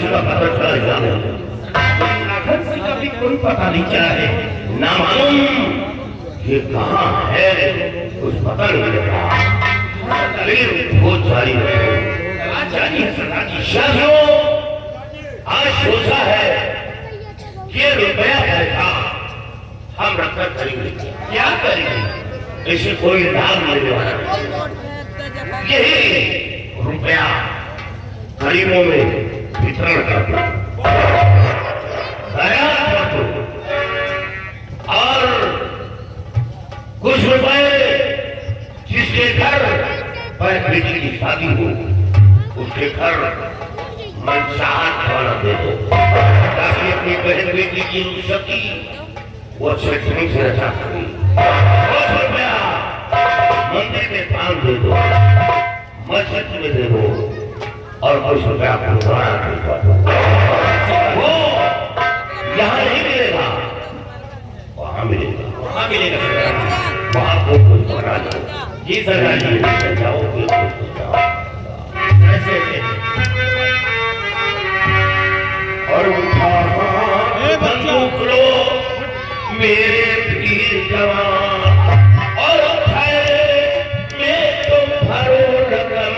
किसी का पता चला जाने का भी कोई पता नहीं चला है, ना मालूम ये कहाँ है, कुछ पता नहीं लग रहा। बहुत जारी है, जानिए सरदार जी शादियों आज सोचा है ये रुपया पैसा हम रखकर करेंगे, क्या करेंगे, इसे कोई लाभ मिलने वाला नहीं। यही रुपया गरीबों में वितरण कर दो, और कुछ रुपए जिसके घर पर बेटी की शादी हो उसके घर मनसाहत खाना दे दो, ताकि अपनी बहन बेटी की सती वो अच्छे ढंग से रचा सके। कुछ रुपया मंदिर में दान दे दो, मस्जिद में दे दो, और कुछ रुपया गुरुद्वारा दे दो। वो यहाँ नहीं मिलेगा, वहाँ मिलेगा, वहाँ मिलेगा, वहाँ को कुछ बना दो। जी सरदार जी जाओ, और उठा बंदूक लो मेरे वीर जवान, और उठाए मैं तुम भरो रकम,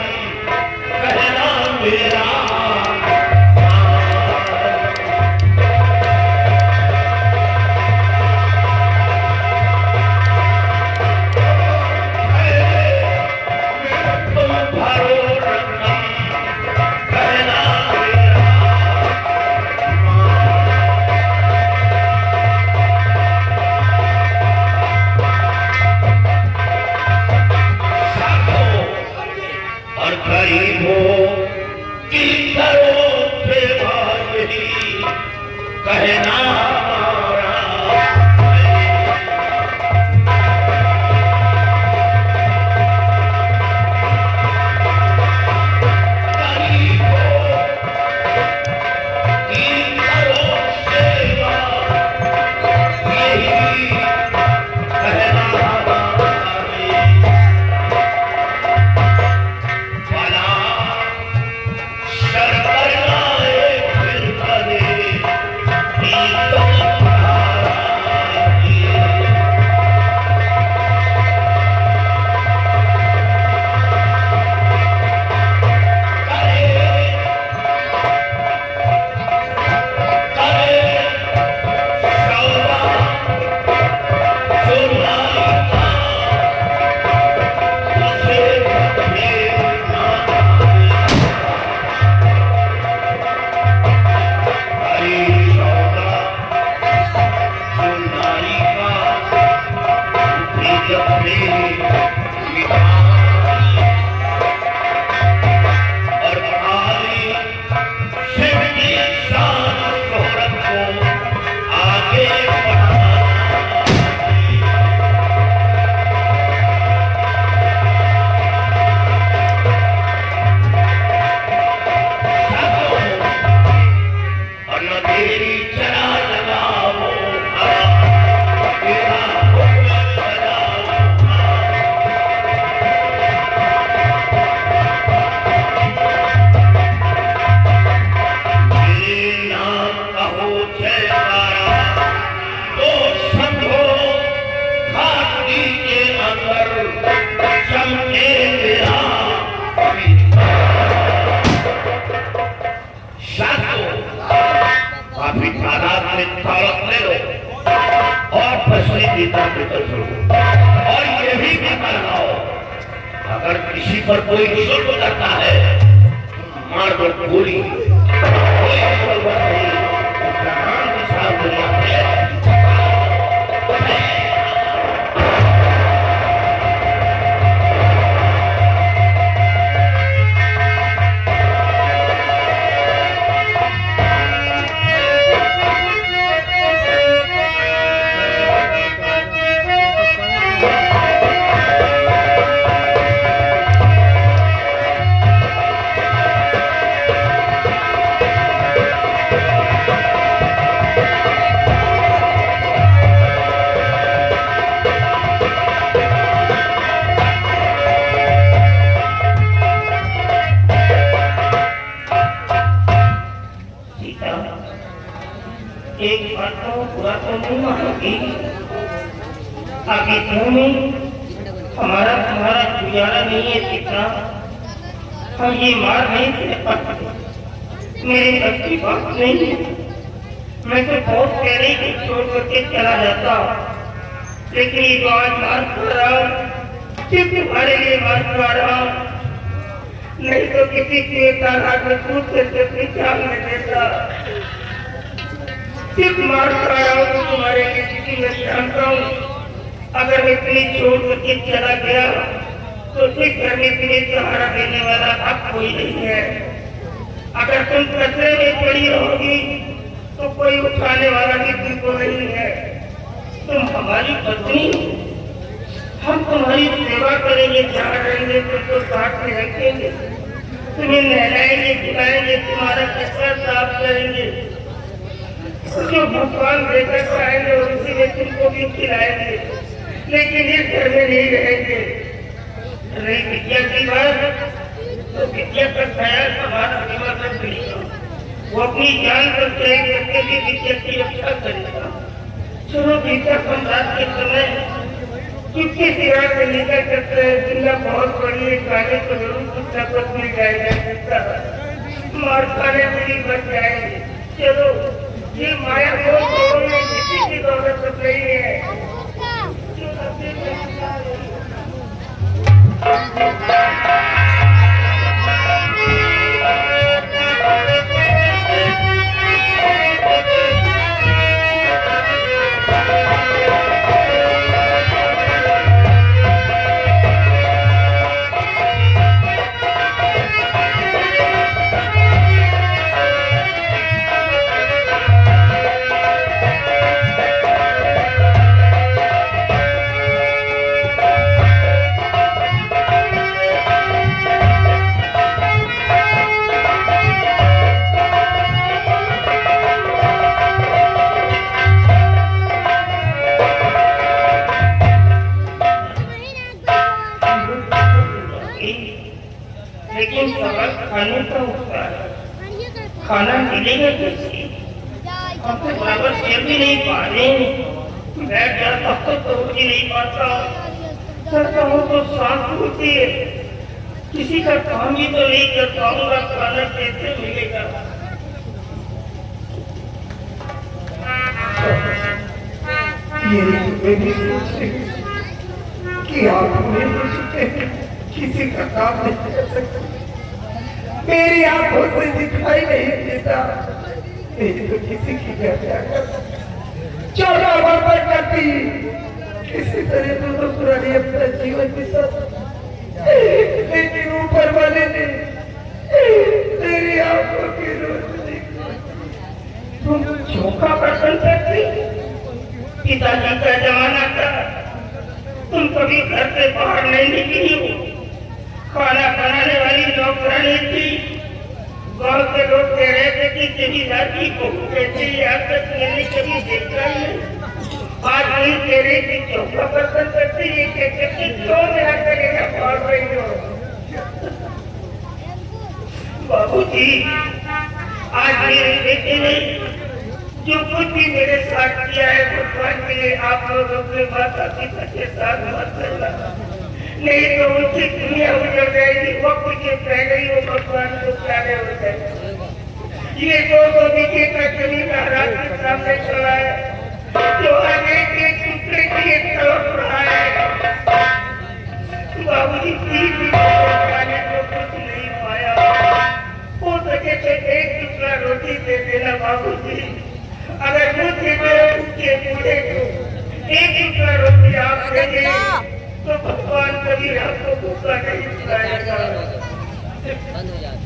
कहना मेरा और ये भी बताओ, अगर किसी पर कोई जुल्म करता है मार दो गोली, कोई जरूरत नहीं, जहां के साथ दुनिया में आपके घर में हमारा तुम्हारा गुजारा नहीं है पिता। हम ये मार नहीं दे पाते, मेरे बस की बात नहीं है। मैं तो बहुत पहले ही छोड़ करके चला जाता, लेकिन ये जो आज मार खा रहा हूँ सिर्फ तुम्हारे लिए मार खा रहा हूँ, नहीं तो किसी के तालाब में कूद करके अपनी जान में देता। सिर्फ मार खा रहा हूँ तो तुम्हारे लिए, किसी में जानता हूँ अगर मैं तुम्हें छोड़ करके चला गया तो फिर घर में तुम्हें सहारा देने वाला अब कोई नहीं है। अगर तुम कचरे में पड़ी रहोगी तो कोई उठाने वाला भी तुमको नहीं है। तुम हमारी पत्नी, हम तुम्हारी सेवा करेंगे, जहाँ रहेंगे तुमको साथ में रखेंगे, तुम्हें नहलाएंगे खिलाएंगे, तुम्हारा कचरा साफ करेंगे, जो भगवान देकर खाएंगे उसी में तुमको भी खिलाएंगे, लेकिन इस घर में नहीं रहेंगे। रही विद्या की बात तो विद्या का ख्याल हमारा दिमाग में पड़ेगा, वो अपनी जान पर प्रयोग करके भी विद्या की रक्षा करेगा। चलो भीतर हम रात के समय चुपके से रात से निकल सकते हैं, दुनिया बहुत बड़ी है, खाने को जरूर कुछ न कुछ मिल जाएगा, मार खाने में भी बच जाएंगे। चलो ये माया मोह में किसी की दौलत नहीं है। लेकिन सवाल खाने का होता है, खाना मिलेगा कैसे? हम तो बराबर से भी नहीं पा रहे, बैठ जाता तो ही नहीं पाता, करता हूँ तो सांस होती है, किसी का काम भी तो नहीं कर पाऊंगा, खाना कैसे मिलेगा? कि आप किसी का काम नहीं कर सकते, मेरी आंखों से दिखाई नहीं देता, मेरी तो किसी की क्या चौदह बार करती किसी तरह तो पुरानी अपना जीवन बिता, लेकिन ऊपर वाले ने मेरी आंखों की रोशनी तुम चौका बर्तन करती। पिताजी का जमाना था, तुम कभी घर से बाहर नहीं निकली हो, खाना बनाने वाली नौकरानी थी, गांव के लोग कह रहे थे कि तेरी दादी को कैसे आज तक मैंने कभी देखा ही नहीं। आज नहीं कह रही थी चौका बर्तन करती है, कहते कि क्यों मेरा करेगा भाग रही हो। बाबूजी आज मेरे बेटे ने जो कुछ भी मेरे साथ किया है भगवान के लिए आप लोग अपने माता पिता के साथ मत करना, नहीं तो उनकी दुनिया उजड़ जाएगी, वक्त के पहले ही वो भगवान को प्यारे हो जाए। ये 200 बीघे का जमीन महाराज के सामने चला है, जो आगे के टुकड़े के लिए तड़प रहा है। बाबूजी खाने को कुछ नहीं पाया, हो सके तो एक टुकड़ा रोटी दे देना बाबूजी, अगर मुझे पूछे पूरे को एक टुकड़ा रोटी आप देंगे तो भगवान कभी आपको भूखा नहीं खिलाएगा। बंद हो जाता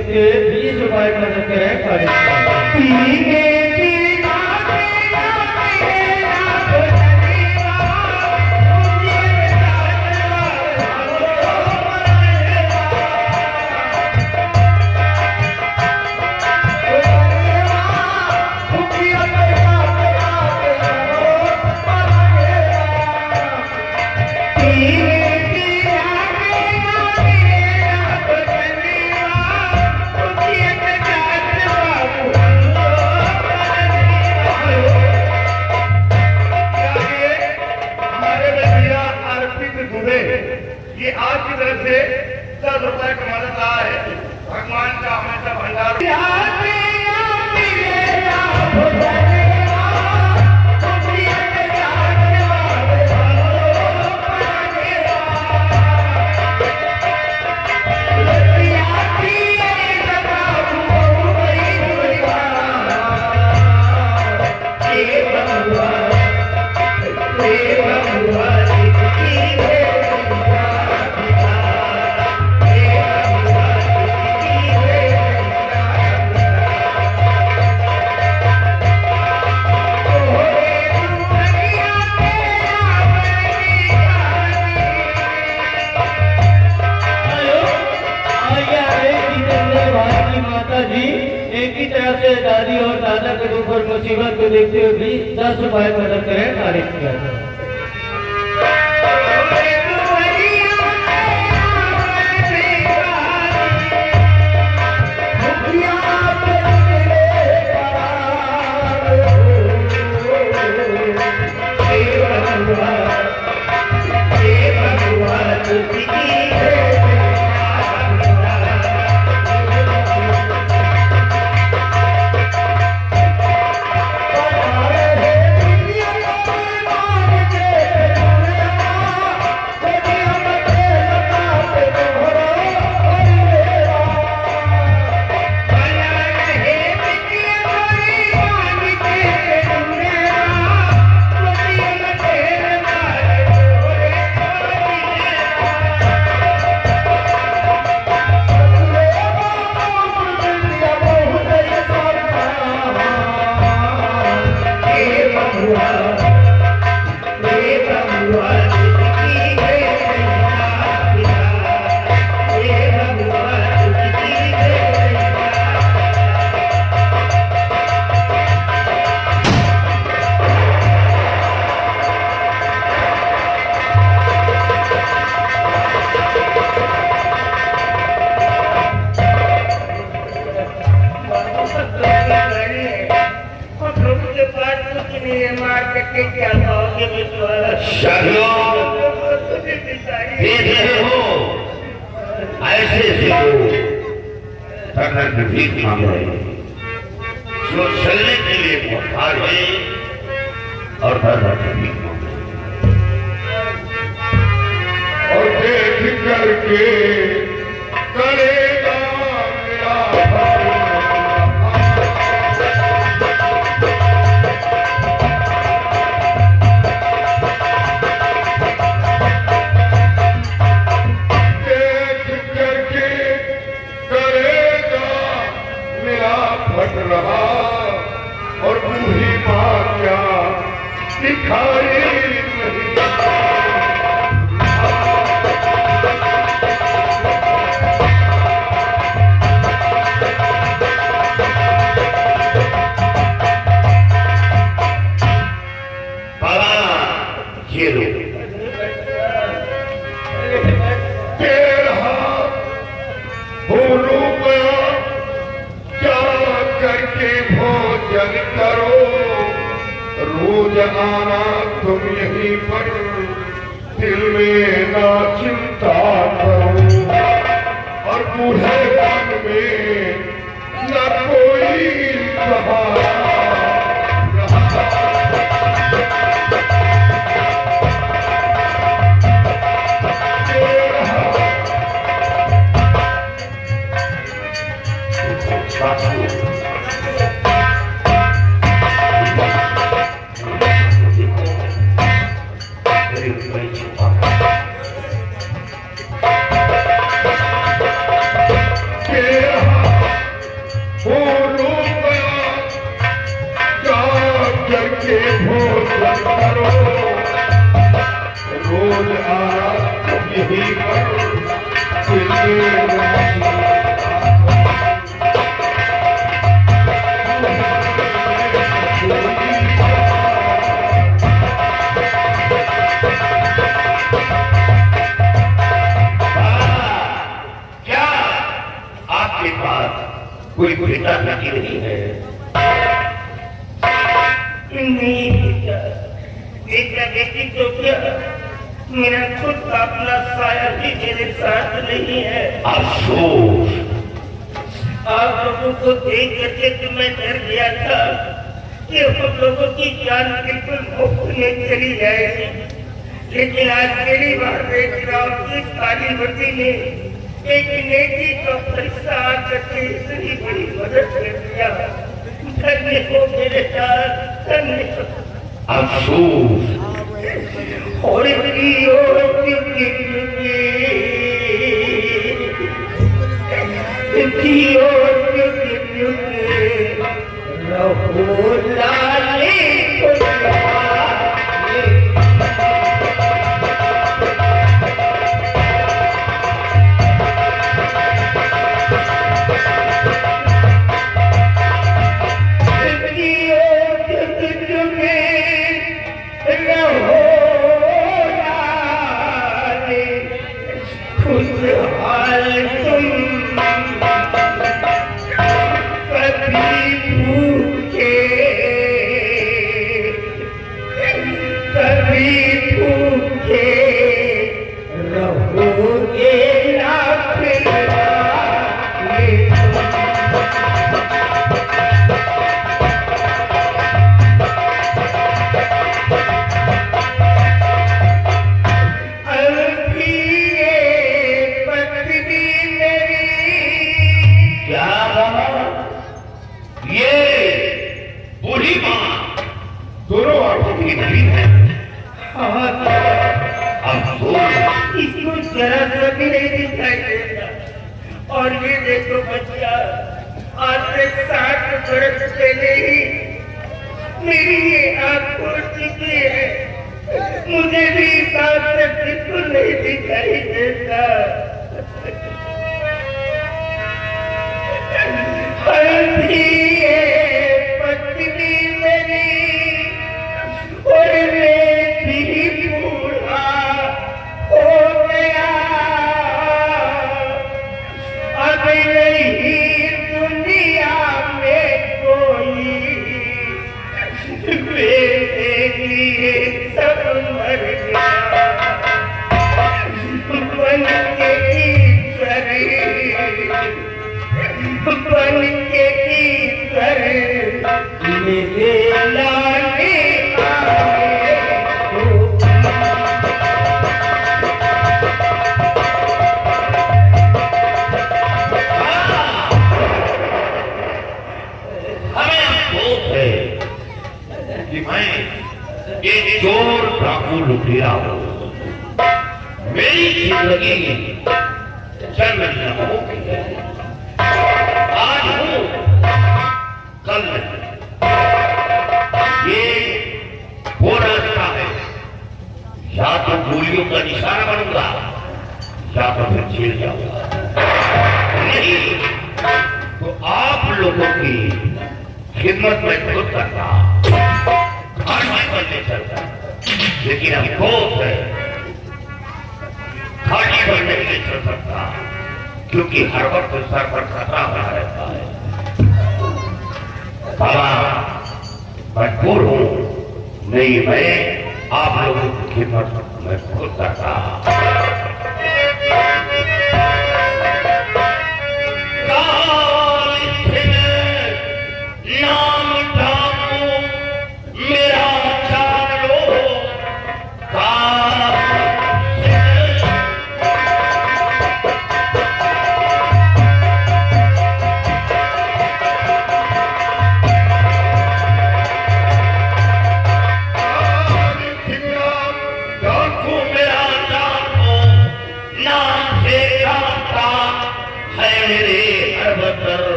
देखते हुए 20 रुपए मदद करें कार्य ये आज की तरफ से 10 रुपए का मदद रहा है। भगवान का हमेशा भंडार एक ही तरह से दादी और दादा के दुख और मुसीबत को देखते हुए भी 10 रुपए मदद करें तारीफ किया जाए। देख रहे हो ऐसे से भीख मांग रहे हैं जो चलने के लिए मुख्तार है और भीख मांग रहे और देख करके करेगा मेरा रहा और बूढ़ी माँ क्या दिखाई नहीं। बाबा ये लो तेरा बोलो गया करके भोजन करो रोज आना तुम यहीं पर दिल में ना चिंता करो और बूढ़ेपन में न कोई सहारा Yeah. आपके पास कोई बेटा बेटी नहीं है? नहीं बेटा, बेटा बेटी तो क्या, मेरा खुद का अपना साया भी मेरे साथ नहीं है। अफसोस। आप लोगों को देख करके तो मैं डर गया था कि हम लोगों की जान बिल्कुल मुफ्त में चली जाएगी, लेकिन आज पहली बार देख रहा हूँ कि काली वर्दी में एक नेकी का फरिश्ता आकर के इतनी बड़ी मदद कर दिया। धन्य हो मेरे यार, धन्य हो। अफसोस। और रहो लाले इसको जरा सा भी नहीं दिखाई देता। और ये देखो बच्चा, आज से 60 बरस पहले ही मेरी ये आँख खोल चुकी है, मुझे भी साथ से बिल्कुल नहीं दिखाई देता। पत्नी मेरी और मैं भी बूढ़ा हो गया, अब नहीं दुनिया में कोई, मेरे लिए सब मर गया। बन के ईश्वर, बन के ईश्वर मेरे लाने कि मैं ये चोर डाकू लुटेरा हूं। मेरी जिंदगी चंद लम्हों की है। आज हूं, कल नहीं। ये वो रास्ता है, या तो गोलियों का निशाना बनूंगा या तो फिर जेल जाऊंगा। नहीं तो आप लोगों की खिदमत में खुद करता, घाटी पर चलता। लेकिन अफसोस है, घाटी पर नहीं ले चल सकता, क्योंकि हर वक्त सर पर खतरा बना रहता है। बाबा मजबूर हूं, नहीं मैं आप लोगों की खिदमत में खुद करता।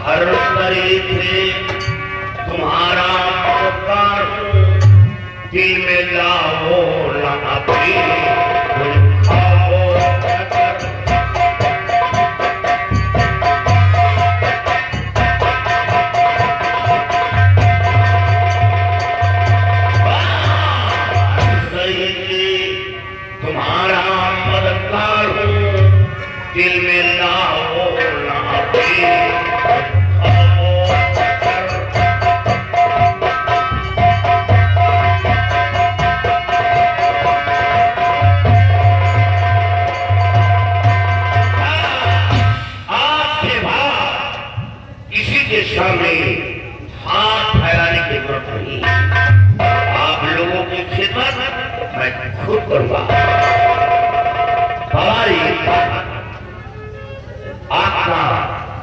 हर तरीके से तुम्हारा उपकार दिल में लाओ ना अपनी खाओ। तुम्हारा मददगार हूँ, दिल में लाओ इसके सामने हाथ फैलाने की जरूरत नहीं। आप लोगों की खिदमत मैं खुद करूंगा। हमारी आपका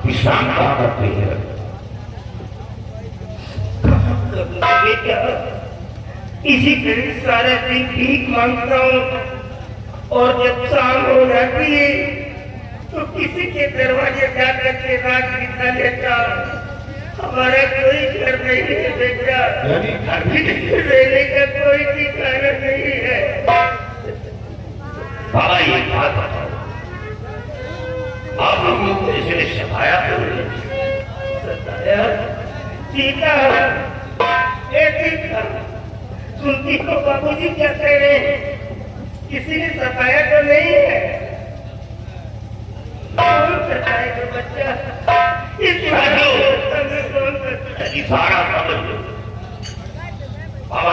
विश्राम कहाँ करते हैं? बेटा, इसी तरह सारा दिन भीख मांगता हूँ और जब शाम हो जाती है तो किसी के दरवाजे जाकर के रात बिता लेता हूँ। हमारा कोई घर नहीं है बेटा, घर भी नहीं है। रहने का कोई ठिकाना नहीं है। बाबा ये बात बताओ, आप लोगों को इसने सताया तो सीता सुनती को बाबूजी क्या कह रहे हैं? किसी ने सताया तो नहीं है? कौन सताएगा बच्चा? सारा समझ लो बाबा,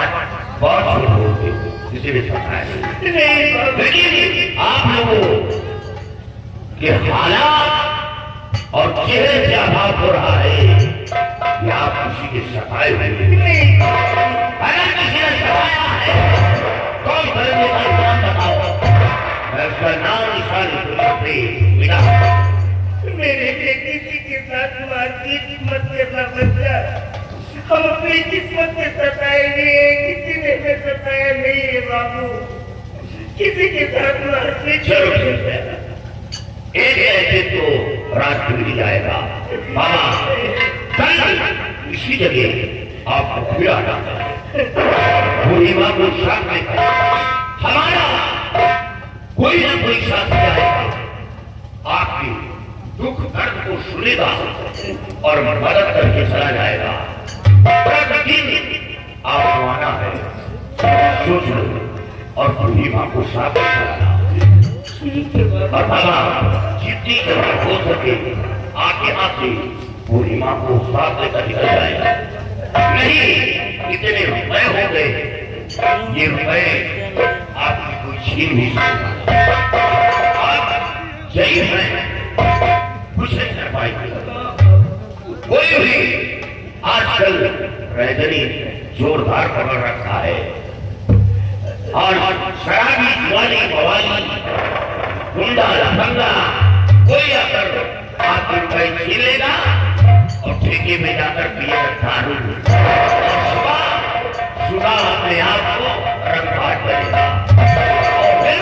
बहुत छोटे होते किसी ने सताया नहीं। लेकिन आप लोगों के हालात और चेहरे से आभास हो रहा है कि आप किसी के सताए हुए नहीं। अगर किसी ने सताया है कौन करने का नाम बताओ, मैं उसका नाम निशान से मिला। मेरे बेटी जी के साथ मारपीट मत करना बच्चा। हम अपनी किस्मत से सताएंगे, किसी ने हमें सताया नहीं है बाबू। किसी के साथ मारपीट चलो ठीक है, एक ऐसे तो रात मिल जाएगा। बाबा कल इसी जगह आपको फिर आना पूरी माँ को साथ में हमारा कोई ना कोई साथी आएगा, आपकी दुख दर्द को सुनेगा और मदद करके चला जाएगा। प्रतिदिन आपको आना है, सोच लो और पूरी माँ को साथ में चलाना। और बाबा जितनी जल्दी हो सके आके आके पूरी माँ को साथ लेकर निकल जाएगा। नहीं इतने रुपए हो गए, ये रुपए आपकी कोई छीन नहीं सकता। आप जय है कुछ नहीं कर पाएंगे। कोई भी आजकल रजनी जोरदार पकड़ रखा है और शराबी जुआनी बवाली गुंडा लफंगा कोई आकर आपके रुपए छीन लेगा और ठेके में जाकर पिएगा दारू और सुबह अपने आप को रंगभाट करेगा और फिर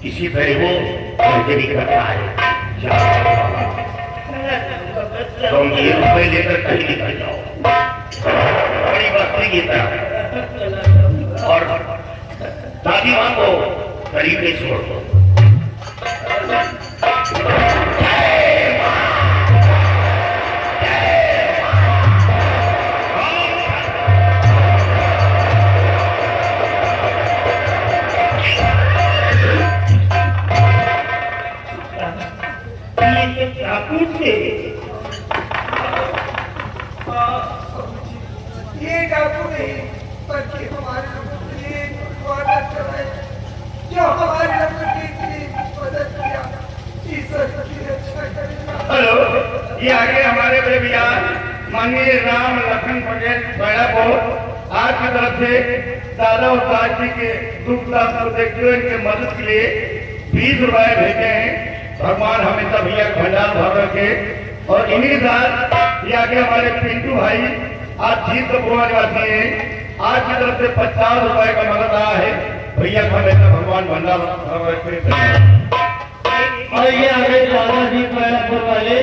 इसी तरह वो सर्जरी करता है। तुम ये रुपए लेकर कहीं निकल जाओ बड़ी बस्ती की तरफ और दादी माँ को करीब नहीं छोड़ दो। ये डाकू नहीं बल्कि हमारे लोगों के लिए वादा कर रहे हैं, जो हमारे लोगों की मदद किया ईश्वर की रक्षा करेगा। हेलो, ये आगे हमारे बड़े भैया माननीय राम लखन पटेल बड़ा बहुत आपकी तरफ से दादा और दादी के दुख दर्द को देखते हुए इनके मदद के लिए 20 रुपए भेजे हैं। भगवान हमेशा भैया भंडार भर रखे और इन्हीं साथ ये आगे हमारे पिंटू भाई आज जीत कपूर निवासी हैं, आज की तरफ से 50 रुपए का मदद आया है। भैया का हमेशा भगवान भंडार भर रखे। और ये आगे दादाजी पैरापुर वाले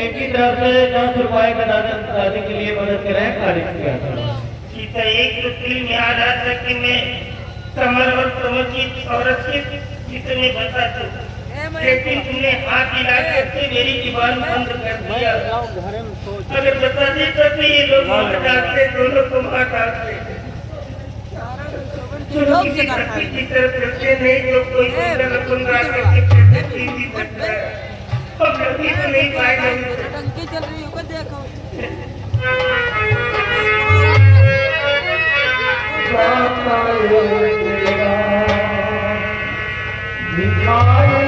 इनकी तरफ से 10 रुपए का दादी के लिए मदद करें कार्य किया था। सीता एक तो फिल्म याद आता कि मैं कमर और कमर की औरत के जितने बता दूं, लेकिन तुमने हाथ हिला करके मेरी जुबान बंद कर दिया। अगर बता देता तो ये लोग मार डालते, दोनों को मार डालते। चलो किसी धरती की तरफ चलते नहीं तो कोई दूसरा गुंडा करके भी करता है। हम कभी तो नहीं पाएंगे। टंकी चल रही होगा देखो। भिखारी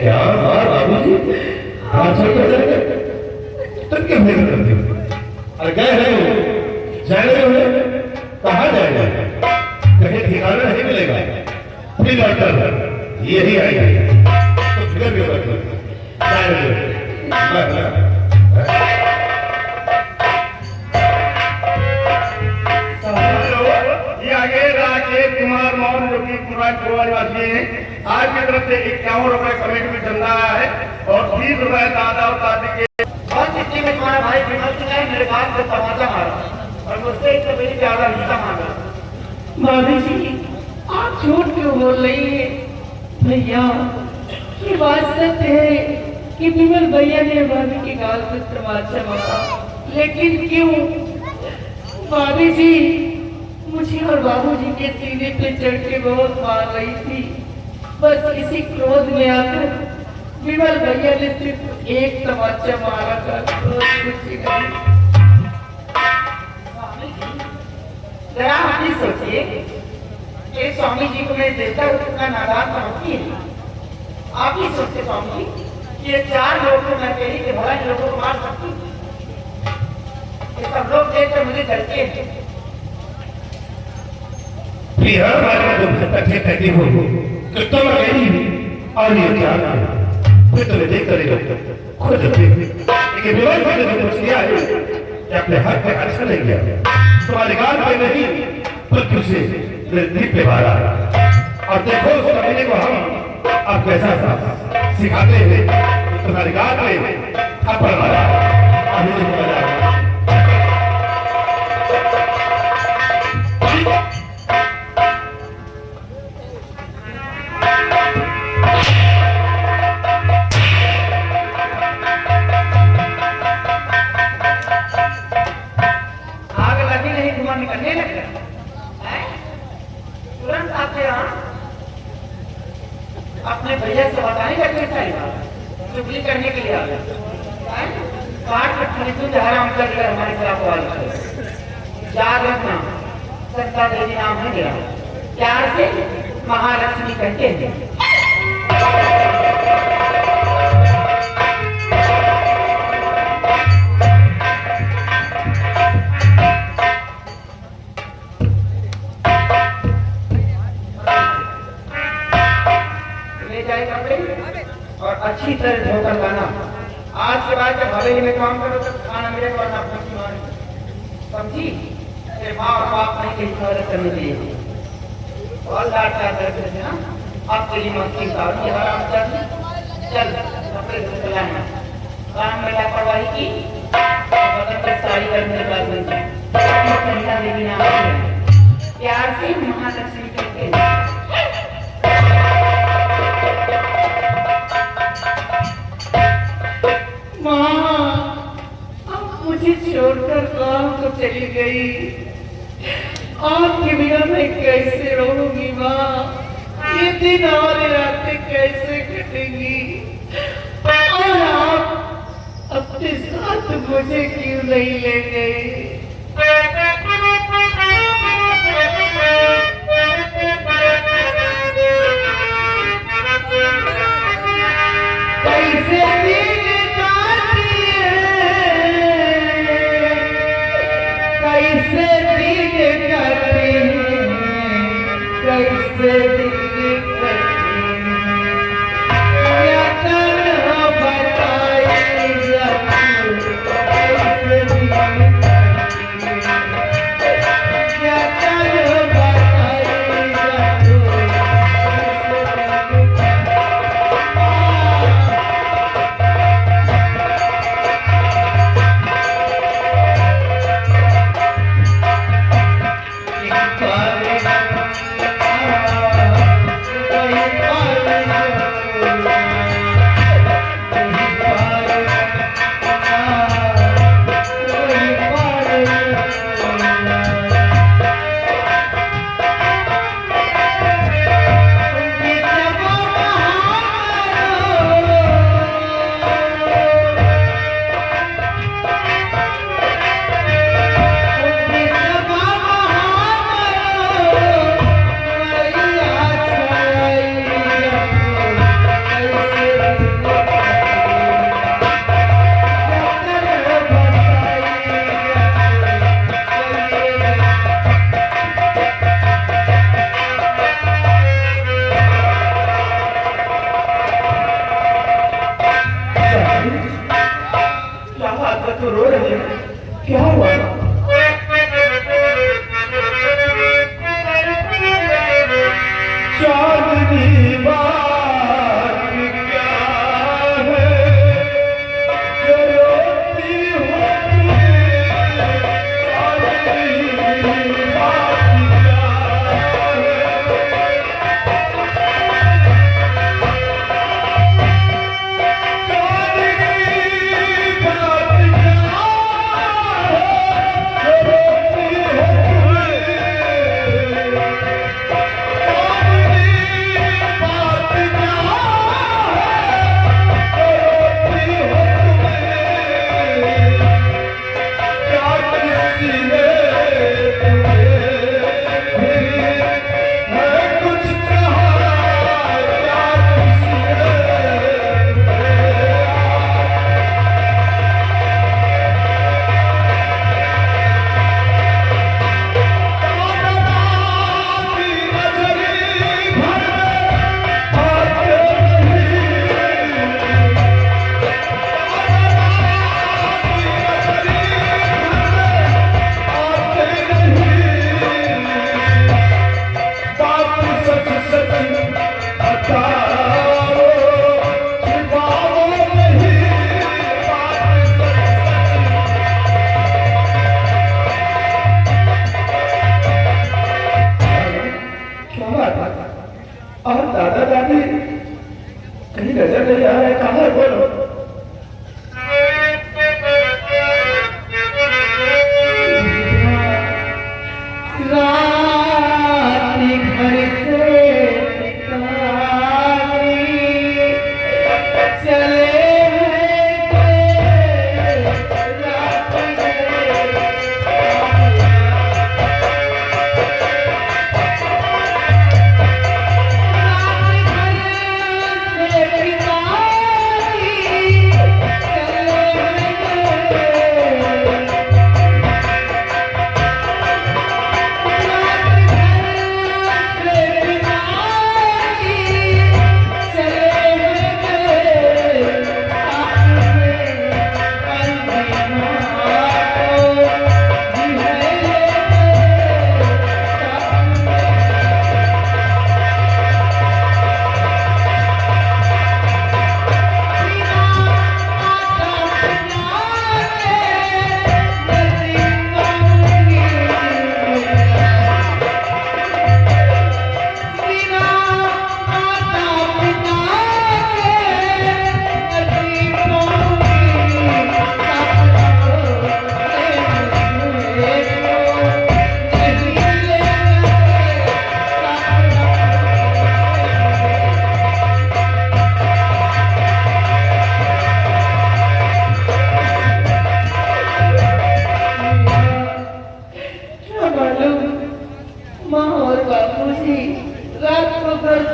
क्या हाँ बाबूजी हाथ छोड़ कर चले गए तुम क्यों फिक्र करते हो? अरे गए हैं जाएंगे उन्हें कहाँ जाएंगे? कहीं ठिकाना नहीं मिलेगा फिर डॉक्टर यही आएंगे तो फिक्र क्यों करते हो? जाएंगे राजेश कुमार मौर्य जो कि कुमार वासी है, आज की तरफ से 51 रुपए कमेटी में चल रहा है और 30 रुपए दादा और दादी के। और चिट्ठी में तुम्हारा भाई विमल सिंह ने मेरे बात को तमाचा मारा और मुझसे इससे मेरी ज्यादा हिस्सा मांगा। भाभी जी आप झूठ क्यों बोल रही है? भैया ये बात सत्य है कि विमल भैया ने भाभी के गाल पर तमाचा मारा, लेकिन क्यों? भाभी जी मुझे और बाबूजी के सीने पे चढ़ के बहुत मार रही थी। बस इसी क्रोध में आकर विमल भैया ने सिर्फ एक तमाचा मारा था, कुछ नहीं। जरा आप ही सोचिए कि स्वामी जी को मैं देखता हूँ कितना नादान समझती है। आप ही सोचते स्वामी जी कि ये 4 लोग तो मैं अकेली के भला इन लोगों को मार सकती हूँ। ये सब लोग देखकर मुझे जलते हैं। फिर हर बार में तुम सत्य कहती हो कि तुम अकेली और ये क्या फिर तुम्हें देख कर खुद लेकिन विमल भाई ने कुछ किया है कि अपने हाथ पे अच्छा नहीं किया तुम्हारे गाल पे नहीं पृथ्वी से वृद्धि पे मारा और देखो उस कमीने को हम अब कैसा था सिखाते हैं तुम्हारे गाल पे थप्पड़ मारा अभी निकलने लगे तुरंत आपके यहाँ अपने भैया से बताने लगे सारी बात चुगली करने के लिए आ गए। हराम कर हमारे खिलाफ याद रखना सत्ता देवी नाम है मेरा, प्यार से महालक्ष्मी कहते हैं। और अच्छी तरह धोकर लाना। आज के बाद जब हवेली में काम करो तो खाना मिले और ना भूखी मारे, समझी? तेरे माँ और बाप नहीं कहीं मदद करने के लिए और लाट करते थे ना। अब तेरी मस्ती सारी आराम चल कपड़े धोकर लाना। काम में लापरवाही की बदल कर साड़ी करने के बाद संहिता देवी नाम है, प्यार से महालक्ष्मी कहते हैं। मुझे छोड़कर काम तो चली गई, आपके बिना मैं कैसे रहूंगी माँ? ये दिन और रातें कैसे कटेंगी? और आप अपने साथ मुझे क्यों नहीं ले गए? कैसे क्या बात है, तू रो रही है? क्या हुआ? चांदनी बात क्या है जो रोती हो चांदनी बात क्या और दादा दादी कहीं नजर नहीं आ रहे, कहाँ है? बोलो। रात घर से चले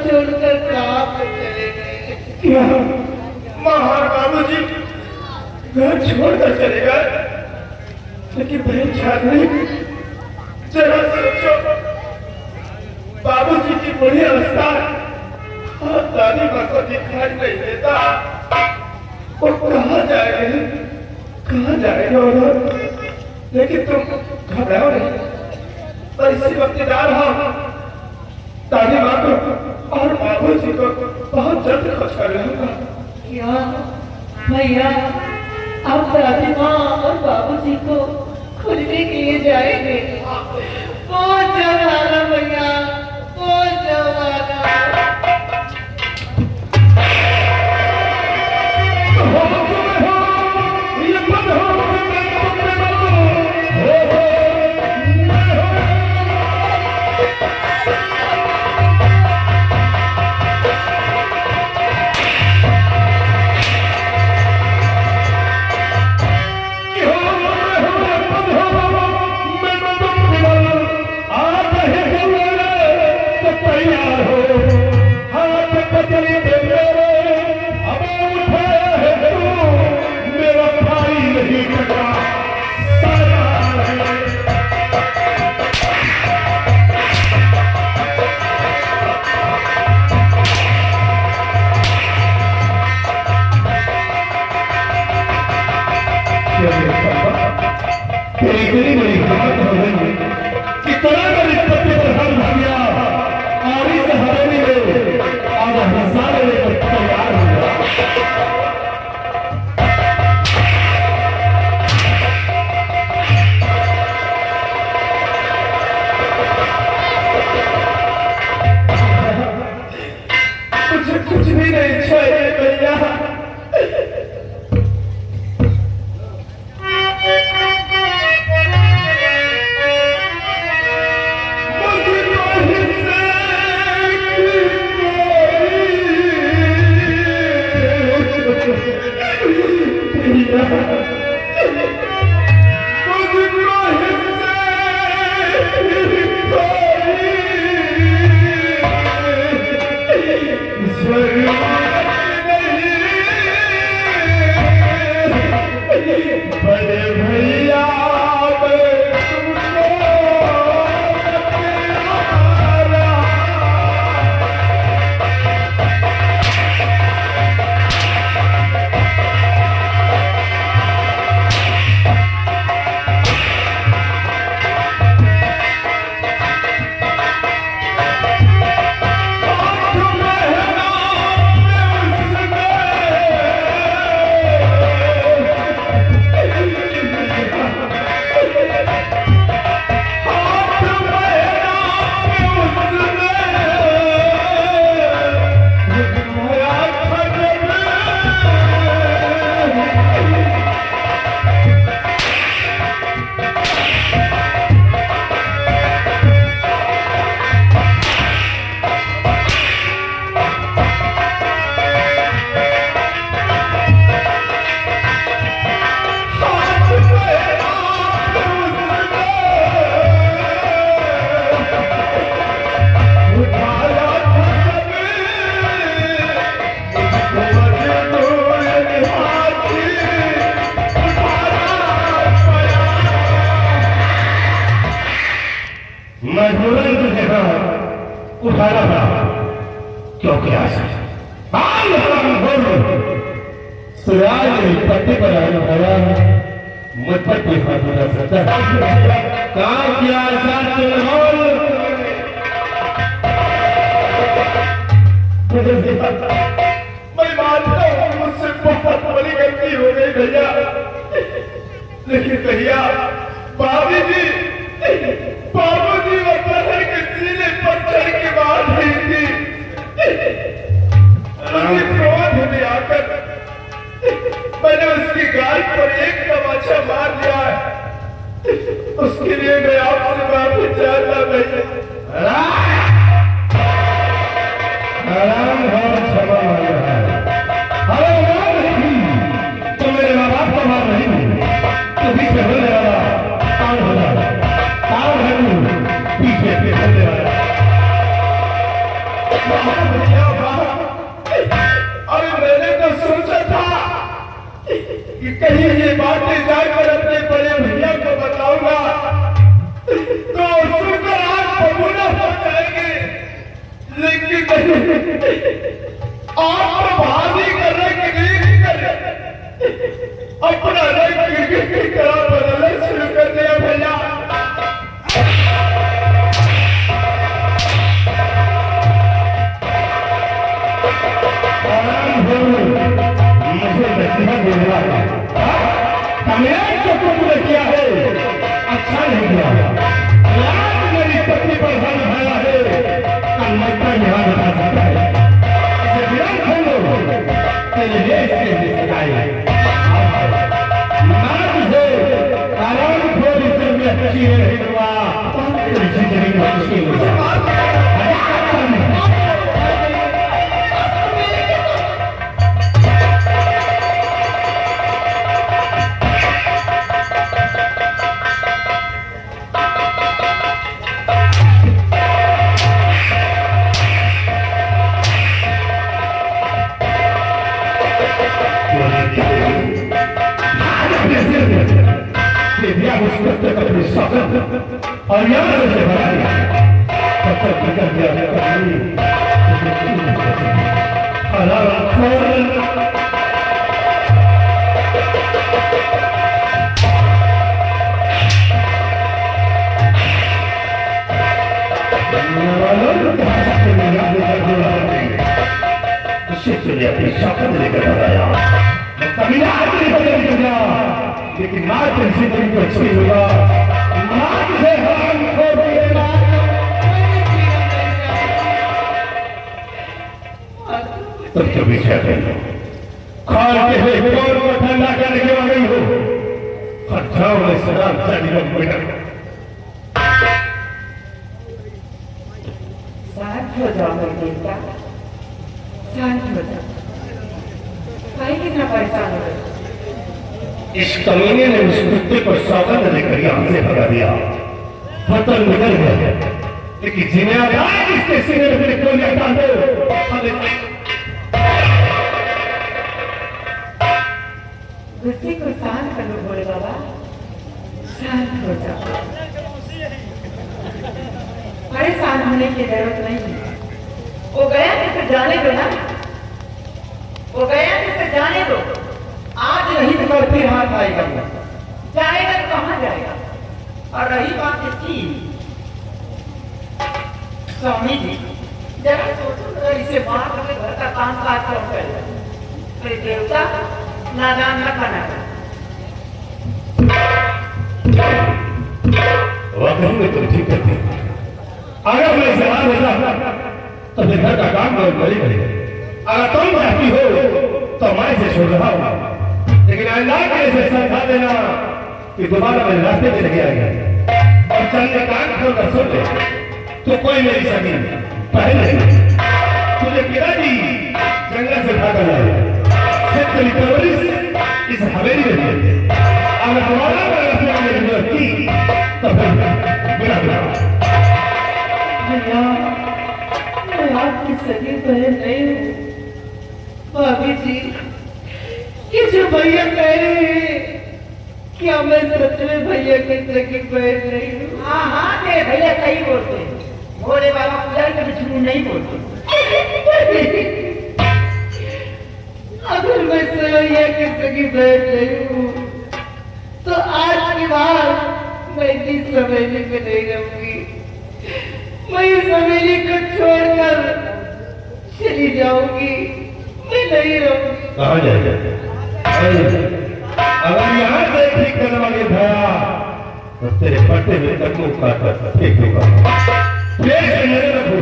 छोड़कर कहाँ पे चले गए? क्या माँ और बाबूजी घर छोड़कर चले गए? लेकिन बहन चांदनी, जरा सोचो, बाबूजी की बुरी अवस्था और दादी माँ को दिखाई नहीं देता, वो कहाँ जाएंगे, कहाँ जाएंगे? और लेकिन तुम घबराओ नहीं, और इसी वक्त जा रहा हूँ दादी माँ को और बाबूजी को बहुत जल्द खुश कर लूंगा। क्या भैया, आप दादी माँ और बाबूजी को खोजने के लिए जाएंगे? बहुत जवाना भैया, बहुत जवाना। तैयार हो तेरी तेरी मेरी हिम्मत हो गई कि तेरा मेरी पत्ते पर हम भाग्या और इस हवेली में आज हिस्सा लेने पर तैयार हो गया। कुछ भी नहीं चाहिए भैया। मजबूरन तुझे उठाना पड़ा क्योंकि आज पत्ते पर आया मुझ पर कोई हाथ उठा सकता काम किया मैं मानता हूँ मुझसे बहुत बड़ी गलती हो गई भैया, लेकिन भैया बाबू जी पत्थर के सीने पर चढ़ के बात हुई थी। मुझे क्रोध में आकर मैंने उसकी गाल पर एक तमाचा मार दिया है। उसके लिए मैं आपसे माफी चाहता भैया। आराम और क्षमा मांग रहा है। अरे तो मेरे माँ बाप का मार नहीं तो पीछे होने वाला कौन हो जाता पीछे होने वाला। अरे मैंने तो सोचा था कि कहीं ये बातें जाकर अपने बड़े भैया को बताऊंगा तो सुनकर आज बबूला हो जाएंगे, लेकिन आप तो भाभी करने के लिए अपना रंग की तरह बदलना शुरू कर दिया भैया। मुझे नसीहत देने वाला जो तुमने किया है अच्छा नहीं किया। मेरी पत्नी पर हाथ उठाया है कन्नता यहाँ बता सकता है। इसे विराट खोलो तेरे देश के सिखाए मैं तुझे आराम खोल में अच्छी नहीं हुआ तेरी अच्छी हो जाए। और यहाँ से बना दिया तब तक निकल गया ना मालूम कहाँ से तुमने अपने घर को लाया उससे तुझे अपनी शौकत लेकर आया कभी ना आगे बदल गया लेकिन माँ तुमसे तुम को अच्छी होगा माँ तुझे हम खो देगा तुम तो पीछे लो खाल के है कौन को ठंडा करने के आ गई हो खट्टाओं में सलाम चाली लोग बेटा शांत हो जाओ मेरे बेटा शांत हो जाओ भाई कितना परेशान हो गए इस कमीने ने उस कुत्ते को सौगंध लेकर यहाँ से भगा दिया फतन निकल गया लेकिन जिम्मेदार इसके सीने में फिर क्यों नहीं डाल दो गुस्से को शांत कर लो बोले बाबा शांत हो जाओ परेशान होने की जरूरत नहीं वो गया जिसे जाने दो ना वो गया जिसे जाने दो आज नहीं तो कल फिर हाथ आएगा जाएगा तो कहाँ जाएगा और रही बात इसकी स्वामी जी जरा सोचो तो इसे बाहर अपने घर का काम काज कौन करे अरे देवता नादान न बना वाकई में तुम ठीक करती अगर मैं सवाल होता तो मैं घर का काम करेंगे अगर तुम चाहती हो तो मैं इसे छोड़ रहा हूँ लेकिन अल्लाह के इसे समझा देना कि दोबारा मेरे रास्ते में नहीं आएगा और चलने कान खोलकर सुन ले तो कोई मेरी सगी पहले तुझे पिताजी जंगल से भागा लाए तेरी परवरिश इस हवेली में हुई अगर तुम्हारा पर रखने की जरूरत थी तो फिर बिना भैया मैं आपकी सगी बहन नहीं हूँ भाभी जी ये जो भैया कह रहे हैं क्या मैं सच में भैया की सगी बहन नहीं हूँ हाँ हाँ तेरे भैया सही बोलते हैं भोले बाबा पुजारी कभी झूठ नहीं बोलते अगर मैं भैया की सगी बहन नहीं हूँ तो आज के बाद मैं इस हवेली में नहीं रहूंगी मैं इस हवेली को छोड़कर चली जाऊंगी मैं नहीं रहूंगी कहाँ जाएगा अगर यहाँ से ठीक करने वाले भया तो तेरे पट्टे में कदमों का फेंक दूंगा प्लेट से मेरे रखो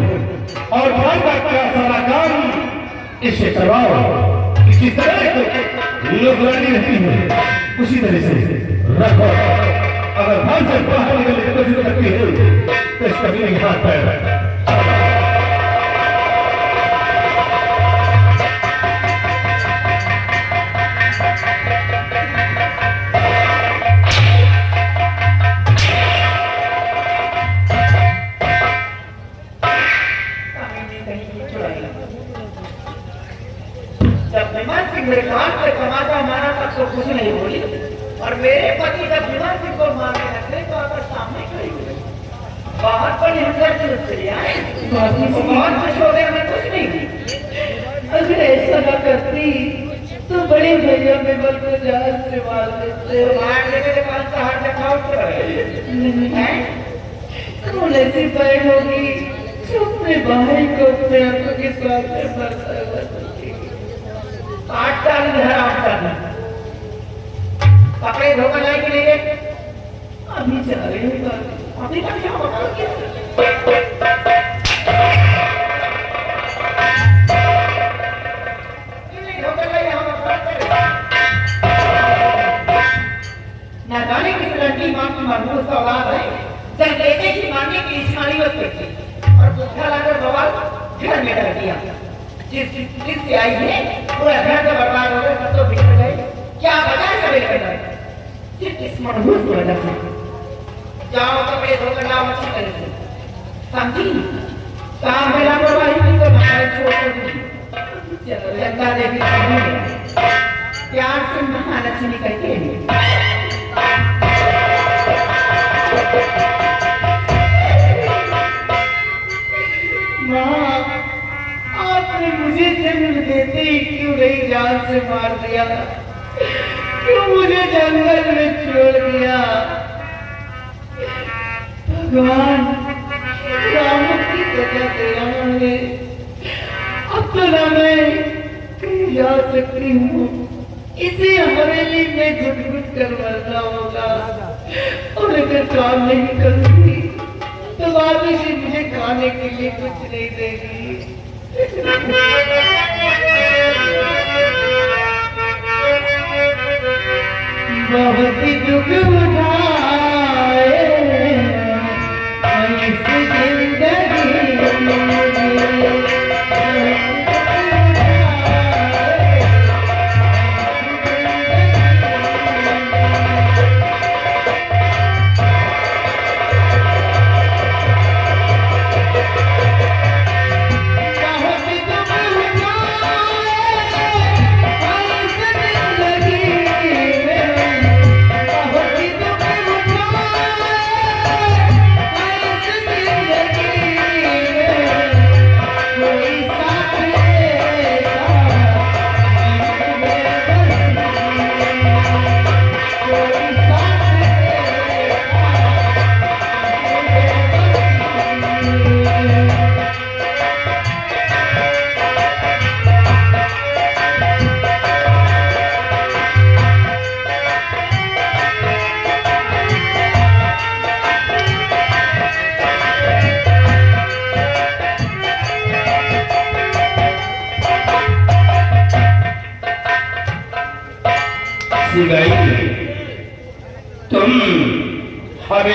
और घर का सारा काम इससे करवाओ किसी तरह लोग लड़नी रहती है उसी तरह से रखो अगर घर से बाहर निकलने की कोशिश करती है तो इसका भी हाथ पैर मेरे कान पे तमाचा मारा तब तो कुछ नहीं बोली और मेरे पति जब विमान सिंह को मारने लगे तो अगर सामने खड़ी हुई बाहर पर हिंसक से उससे आए बहुत खुश हो गए मैं कुछ नहीं हुई अगर ऐसा ना करती तो बड़े भैया में बल को जहाज से मार देते मार देने के बाद शहर से खाओ कौन ऐसी बहन होगी जो अपने भाई को अपने आंखों के सामने मरता हुआ 8 साल घर आता था कपड़े धोकर लाए कि नहीं गए अभी जा रहे हैं अभी तक क्या बताओ क्या ना जाने किस लड़की मां की मरहूस औलाद है जब बेटे की मांगे की इच्छानी मत करती और भूखा लाकर बवाल घर में कर दिया जिससे आई है पूरा घर का बर्बाद हो गया सब तो बिगड़ गए क्या वजह से बिगड़ गए सिर्फ इस मरहूस की वजह से जाओ कपड़े धोकर लाओ अच्छी तरह से समझी काम में लापरवाही की तो मैं छोड़ कर दूंगी चलो गंगा देवी प्यार से महालक्ष्मी कहते हैं माँ आपने मुझे जन्म देते ही क्यों नहीं जान से मार दिया क्यों मुझे जंगल में छोड़ दिया भगवान राम की तो ना मैं कहीं जा सकती हूँ, इसे हवेली में घुट-घुट कर मरना होगा। और अगर काम नहीं करूंगी तो बाबी जी मुझे खाने के लिए कुछ नहीं देगी। बहुत दुख उठाए इस जिंदगी में, तुम हमें